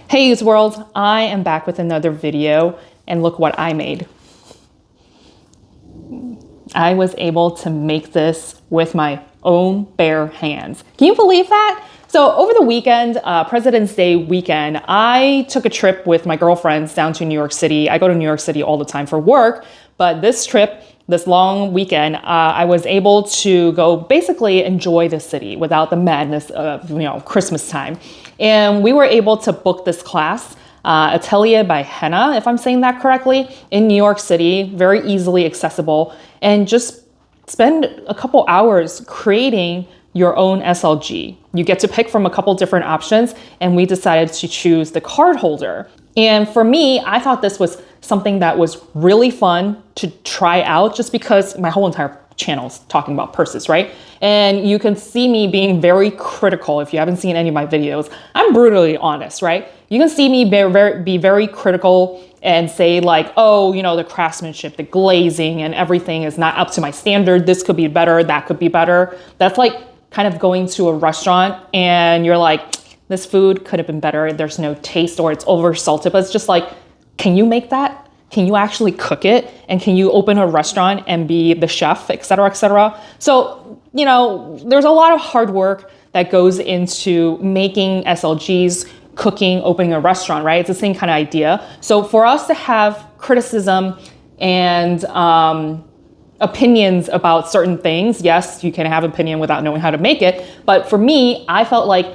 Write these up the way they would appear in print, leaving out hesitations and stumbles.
Hey Use World, I am back with another video and look what I made. I was able to make this with my own bare hands. Can you believe that? So over the weekend, President's Day weekend, I took a trip with my girlfriends down to New York City. I go to New York City all the time for work, but this trip, this long weekend, I was able to go basically enjoy the city without the madness of Christmas time. And we were able to book this class, Atelier by Henna, if I'm saying that correctly, in New York City, very easily accessible, and just spend a couple hours creating your own SLG. You get to pick from a couple different options, and we decided to choose the card holder. And for me, I thought this was something that was really fun to try out just because my whole entire channel is talking about purses, right? And you can see me being very critical. If you haven't seen any of my videos, I'm brutally honest, right? You can see me be very critical and say like, oh, the craftsmanship, the glazing and everything is not up to my standard. This could be better, that could be better. That's like kind of going to a restaurant and you're like, this food could have been better. There's no taste or it's over salted, but it's just like, can you make that? Can you actually cook it? And can you open a restaurant and be the chef, et cetera, et cetera? So, there's a lot of hard work that goes into making SLGs, cooking, opening a restaurant, right? It's the same kind of idea. So for us to have criticism and opinions about certain things, yes, you can have opinion without knowing how to make it. But for me, I felt like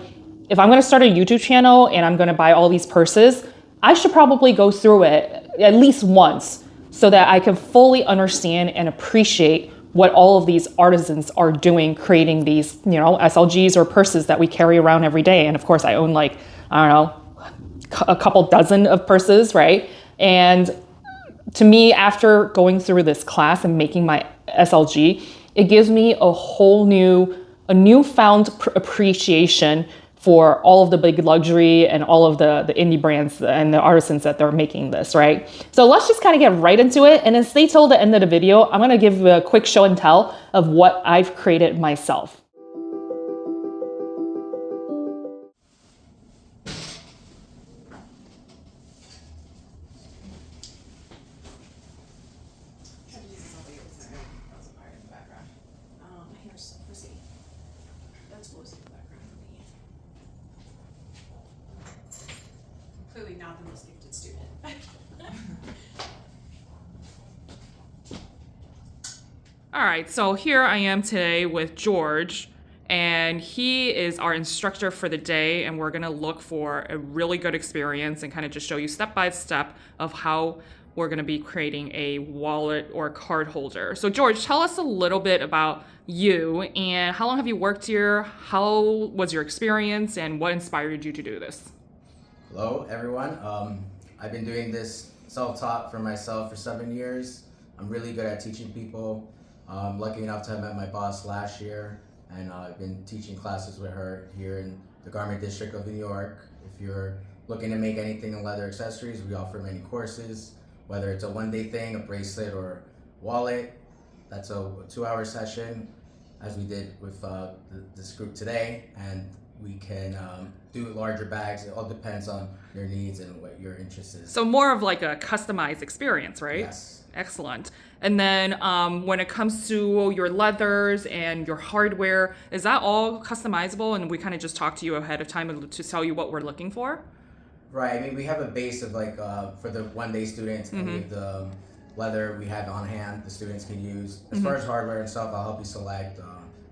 if I'm gonna start a YouTube channel and I'm gonna buy all these purses, I should probably go through it at least once so that I can fully understand and appreciate what all of these artisans are doing, creating these, SLGs or purses that we carry around every day. And of course I own like, I don't know, a couple dozen of purses, right? And to me, after going through this class and making my SLG, it gives me a newfound appreciation for all of the big luxury and all of the indie brands and the artisans that they're making this, right? So let's just kind of get right into it. And then stay till the end of the video. I'm gonna give a quick show and tell of what I've created myself. Clearly not the most gifted student. All right, so here I am today with George, and he is our instructor for the day, and we're gonna look for a really good experience and kind of just show you step by step of how we're gonna be creating a wallet or card holder. So George, tell us a little bit about you and how long have you worked here? How was your experience and what inspired you to do this? Hello, everyone. I've been doing this self-taught for myself for 7 years. I'm really good at teaching people. I'm lucky enough to have met my boss last year, and I've been teaching classes with her here in the Garment District of New York. If you're looking to make anything in leather accessories, we offer many courses, whether it's a one-day thing, a bracelet, or wallet. That's a 2-hour session, as we did with this group today, and we can do larger bags. It all depends on your needs and what your interest is. So more of like a customized experience, right? Yes. Excellent. And then when it comes to your leathers and your hardware, is that all customizable? And we kind of just talk to you ahead of time to tell you what we're looking for? Right. I mean, we have a base of like for the one-day students, any of the leather we have on hand, the students can use. As far as hardware and stuff, I'll help you select.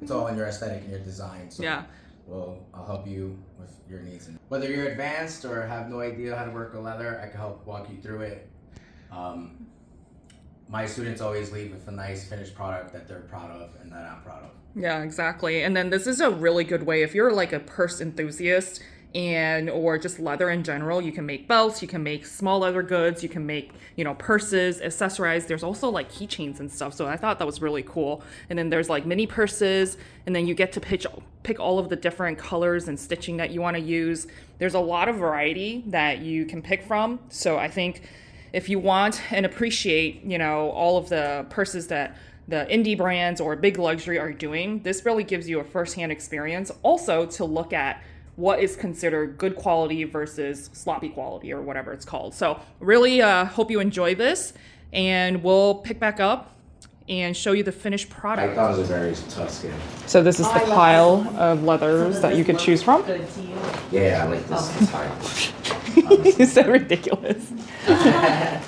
It's all in your aesthetic and your design. So Yeah. I'll help you with your needs. Whether you're advanced or have no idea how to work with leather, I can help walk you through it. My students always leave with a nice finished product that they're proud of and that I'm proud of. Yeah, exactly. And then this is a really good way if you're like a purse enthusiast or just leather in general. You can make belts, you can make small leather goods, you can make, purses, accessorize. There's also like keychains and stuff. So I thought that was really cool. And then there's like mini purses, and then you get to pick all of the different colors and stitching that you want to use. There's a lot of variety that you can pick from. So I think if you want and appreciate, all of the purses that the indie brands or big luxury are doing, this really gives you a firsthand experience also to look at what is considered good quality versus sloppy quality or whatever it's called. So really hope you enjoy this, and we'll pick back up and show you the finished product. I thought it was a very tough skin. So this is the pile of leathers that you could choose from. Yeah, I like this style. It's so ridiculous.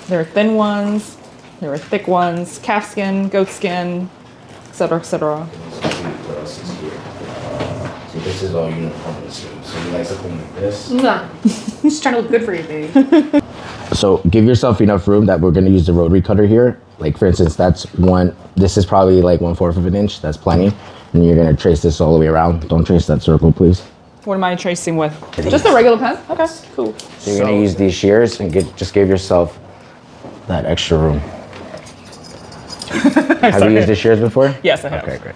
There are thin ones, there are thick ones, calf skin, goat skin, etc., etc. What else is here? So this is all uniform. So you like something like this? Nah. Just trying to look good for you, babe. So give yourself enough room that we're going to use the rotary cutter here. Like for instance, this is probably like 1/4 of an inch. That's plenty. And you're going to trace this all the way around. Don't trace that circle, please. What am I tracing with? Just a regular pen? Okay, cool. So you're going to use these shears and just give yourself that extra room. Have you used the shears before? Yes, I have. Okay, great.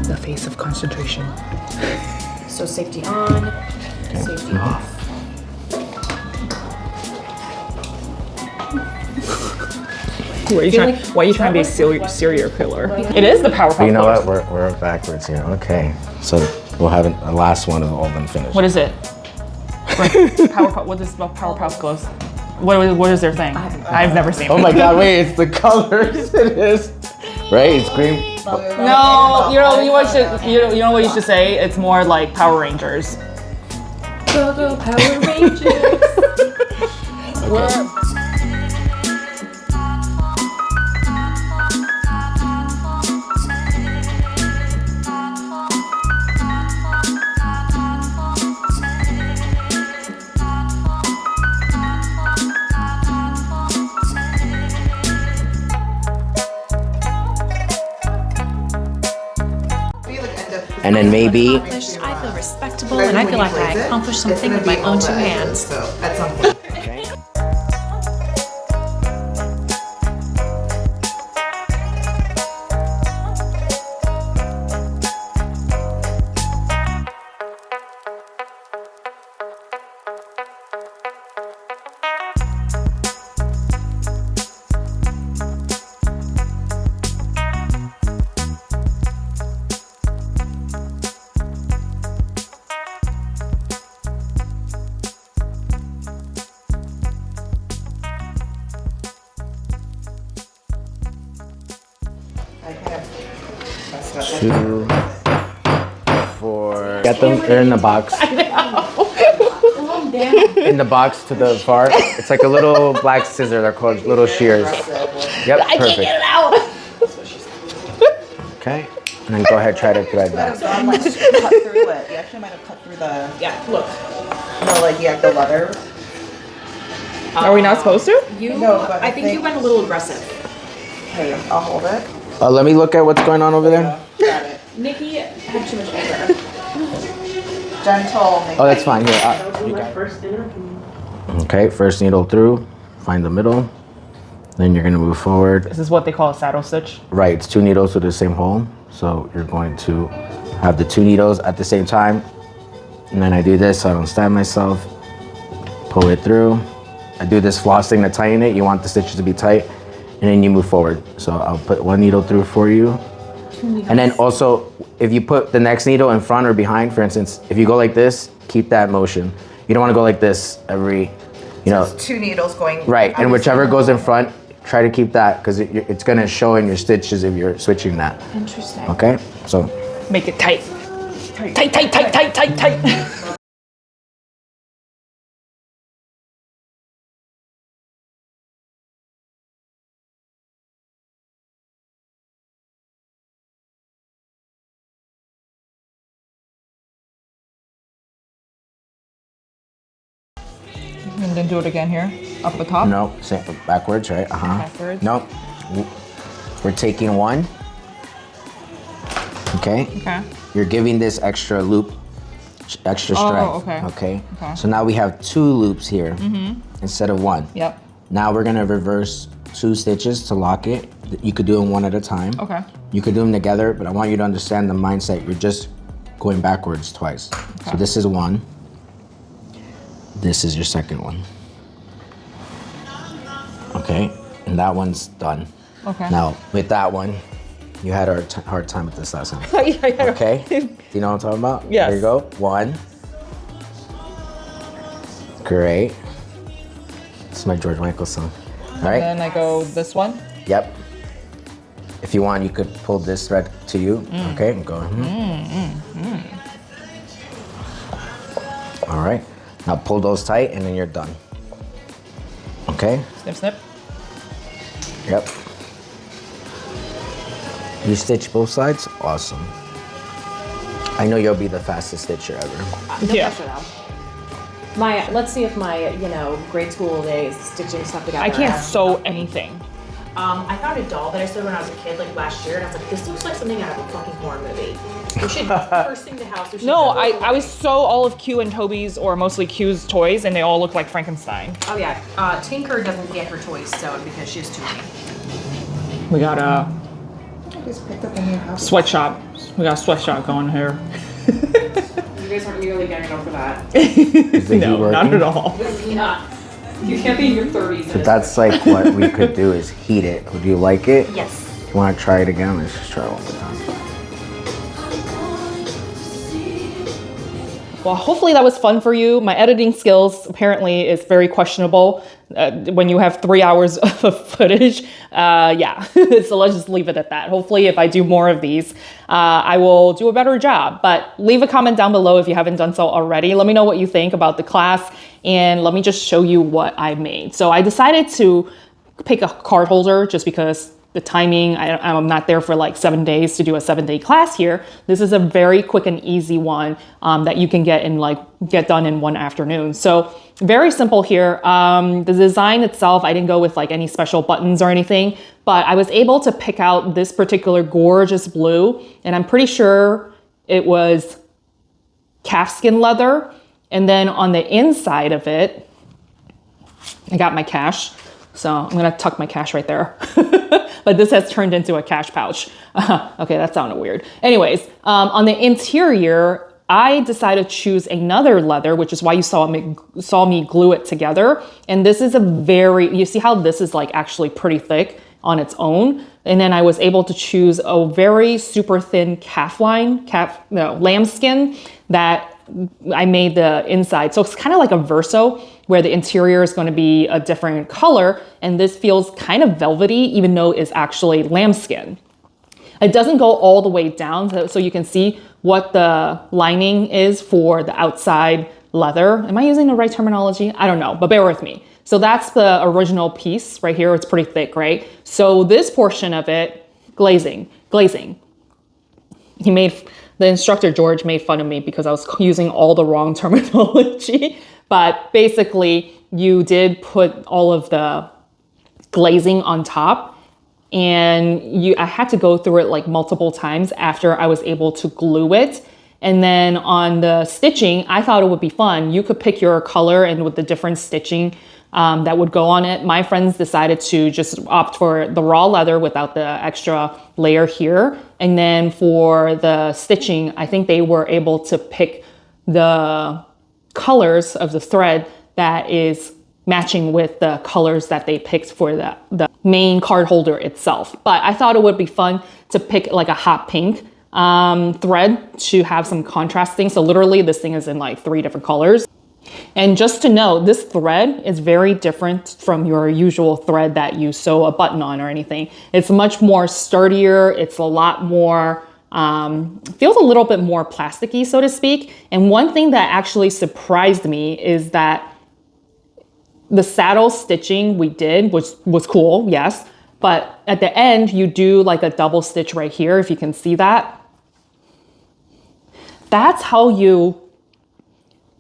The face of concentration. So safety on, safety off. Why are you trying to be a serial killer? It is the Powerpuff You know Girls. what? We're backwards here. Okay. So we'll have a last one of all of them finished. What is it? Powerpuff. What is Powerpuff Girls? What is their thing? I've never seen. Oh my God! Wait, it's the colors. It is. Right? It's green. No, you know what you should say? It's more like Power Rangers. Go Power Rangers. And then maybe. I feel respectable, and I feel like I accomplished something with my own two hands. So at some point. Okay. I have messed up. 2, 4. Get them. They're in the box. In the box to the far. It's like a little black scissor. They're called little shears. Yep. Perfect. I can't get it out. Okay. And then go ahead, try to thread that. So I'm like, cut through it. You actually might have cut through the. Yeah, look. No, like you have the leather. Are we not supposed to? No, but I think you went a little aggressive. Okay, I'll hold it. Let me look at what's going on over there. Got it. Nikki had too much anger. Gentle. Oh, that's fine. Here. You got it. Okay. First needle through. Find the middle. Then you're gonna move forward. This is what they call a saddle stitch. Right. It's 2 needles with the same hole. So you're going to have the 2 needles at the same time. And then I do this so I don't stab myself. Pull it through. I do this flossing to tighten it. You want the stitches to be tight. And then you move forward. So I'll put 1 needle through for you. And then also, if you put the next needle in front or behind, for instance, if you go like this, keep that motion. You don't want to go like this every, you know. 2 needles going. Right, and whichever goes in front, try to keep that because it's going to show in your stitches if you're switching that. Interesting. Okay, so. Make it tight. Tight, tight, tight, tight, tight, tight. And then do it again here, up the top. No, same, backwards, right? Backwards. No, we're taking 1. Okay. Okay. You're giving this extra loop, extra strength. Okay. Okay. Okay. So now we have 2 loops here instead of 1. Yep. Now we're gonna reverse 2 stitches to lock it, You could do them one at a time. Okay. You could do them together, but I want you to understand the mindset. You're just going backwards twice. Okay. So this is one. This is your second one. Okay, and that one's done. Okay. Now, with that one, you had a hard time with this last time. Yeah. Okay? Do you know what I'm talking about? Yes. There you go. One. Great. This is my George Michael song. All right? And then I go this one. Yep. If you want, you could pull this thread to you. Okay, and go. All right. Now pull those tight, and then you're done. Okay? Snip, snip. Yep. You stitch both sides? Awesome. I know you'll be the fastest stitcher ever. No Yeah. pressure though. Let's see if my, grade school days stitching stuff together. I can't sew anything. I found a doll that I sewed when I was a kid, like last year, and I was like, this looks like something out of a fucking horror movie. We should first thing the house. We should No, go I would sew all of Q and Toby's, or mostly Q's toys, and they all look like Frankenstein. Oh yeah, Tinker doesn't get her toys sewed because she has too many. We got a I just picked up a new house. sweatshop. We got a sweatshop going here. You guys aren't nearly getting over that. Is the heat No, not working? at all. This is not. You can't be in your 30s. But that's like what we could do is heat it. Would you like it? Yes. If you want to try it again, let's just try it one more time. Well, hopefully that was fun for you. My editing skills apparently is very questionable when you have 3 hours of footage. Yeah, so let's just leave it at that. Hopefully if I do more of these, I will do a better job. But leave a comment down below if you haven't done so already. Let me know what you think about the class, and let me just show you what I made. So I decided to pick a card holder just because the timing, I'm not there for like 7 days to do a 7-day class here. This is a very quick and easy one that you can get done in one afternoon. So very simple here. The design itself, I didn't go with like any special buttons or anything, but I was able to pick out this particular gorgeous blue, and I'm pretty sure it was calfskin leather. And then on the inside of it, I got my cash. So I'm gonna tuck my cash right there. But this has turned into a cash pouch. Okay, that sounded weird. Anyways, on the interior, I decided to choose another leather, which is why you saw me glue it together. And this is you see how this is like actually pretty thick on its own. And then I was able to choose a very super thin lambskin that I made the inside. So it's kind of like a verso where the interior is going to be a different color. And this feels kind of velvety, even though it's actually lambskin. It doesn't go all the way down, so you can see what the lining is for the outside leather. Am I using the right terminology? I don't know, but bear with me. So that's the original piece right here. It's pretty thick, right? So this portion of it, glazing. The instructor, George, made fun of me because I was using all the wrong terminology. But basically, you did put all of the glazing on top, and I had to go through it like multiple times after I was able to glue it. And then on the stitching, I thought it would be fun. You could pick your color and with the different stitching that would go on it. My friends decided to just opt for the raw leather without the extra layer here. And then for the stitching, I think they were able to pick the colors of the thread that is matching with the colors that they picked for the main card holder itself. But I thought it would be fun to pick like a hot pink thread to have some contrasting. So literally this thing is in like 3 different colors. And just to know, this thread is very different from your usual thread that you sew a button on or anything. It's much more sturdier. It's a lot more, feels a little bit more plasticky, so to speak. And one thing that actually surprised me is that the saddle stitching we did was cool, yes. But at the end, you do like a double stitch right here, if you can see that. That's how you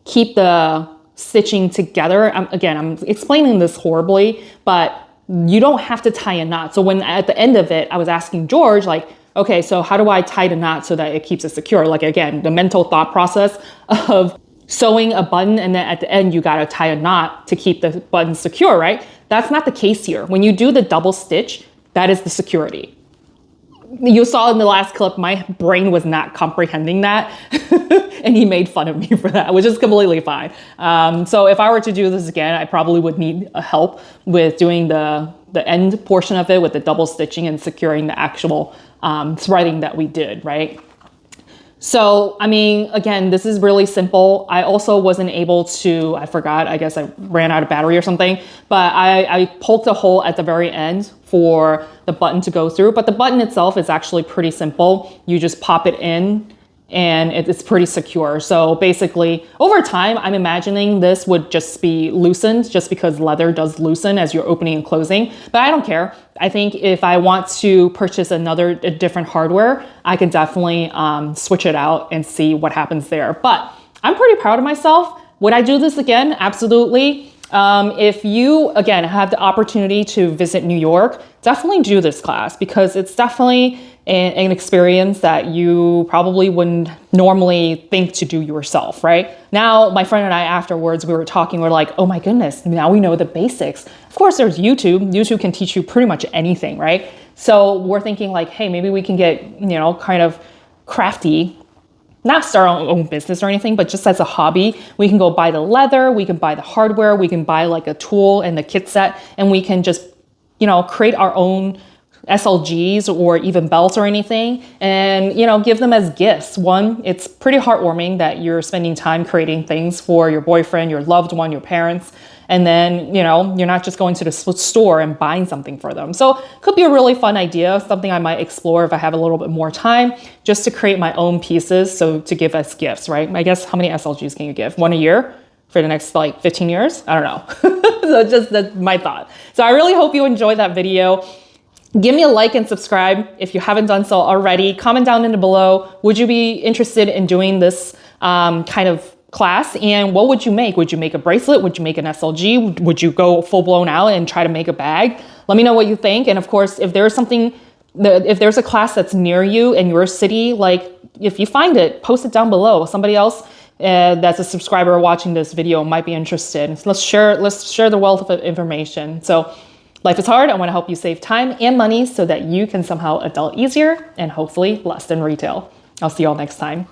keep the stitching together. Again, I'm explaining this horribly, but you don't have to tie a knot. So when at the end of it, I was asking George, like, okay, so how do I tie the knot so that it keeps it secure? Like, again, the mental thought process of sewing a button and then at the end you gotta tie a knot to keep the button secure, right? That's not the case here. When you do the double stitch, That is the security. You saw in the last clip, my brain was not comprehending that. And he made fun of me for that, which is completely fine. So if I were to do this again, I probably would need help with doing the end portion of it with the double stitching and securing the actual threading that we did, right? So, I mean, again, this is really simple. I also wasn't able to, I forgot, I guess I ran out of battery or something, but I poked a hole at the very end for the button to go through. But the button itself is actually pretty simple. You just pop it in and it's pretty secure. So basically, over time, I'm imagining this would just be loosened just because leather does loosen as you're opening and closing, but I don't care. I think if I want to purchase a different hardware, I can definitely switch it out and see what happens there. But I'm pretty proud of myself. Would I do this again? Absolutely. If you, again, have the opportunity to visit New York, definitely do this class because it's definitely an experience that you probably wouldn't normally think to do yourself, right? Now, my friend and I afterwards, we were talking, we're like, oh my goodness, now we know the basics. Of course, there's YouTube. YouTube can teach you pretty much anything, right? So we're thinking like, hey, maybe we can get, kind of crafty, not start our own business or anything, but just as a hobby. We can go buy the leather, we can buy the hardware, we can buy like a tool and the kit set, and we can just, create our own SLGs or even belts or anything and, give them as gifts. One, it's pretty heartwarming that you're spending time creating things for your boyfriend, your loved one, your parents. And then, you're not just going to the store and buying something for them. So it could be a really fun idea, something I might explore if I have a little bit more time, just to create my own pieces. So to give as gifts, right? I guess how many SLGs can you give? One a year for the next 15 years? I don't know. So that's my thought. So I really hope you enjoyed that video. Give me a like and subscribe if you haven't done so already. Comment down below. Would you be interested in doing this kind of class? And what would you make? Would you make a bracelet? Would you make an SLG? Would you go full blown out and try to make a bag? Let me know what you think. And of course, if there's a class that's near you in your city, if you find it, post it down below. Somebody else that's a subscriber watching this video might be interested. So let's share the wealth of information. So life is hard. I want to help you save time and money so that you can somehow adult easier and hopefully less than retail. I'll see you all next time.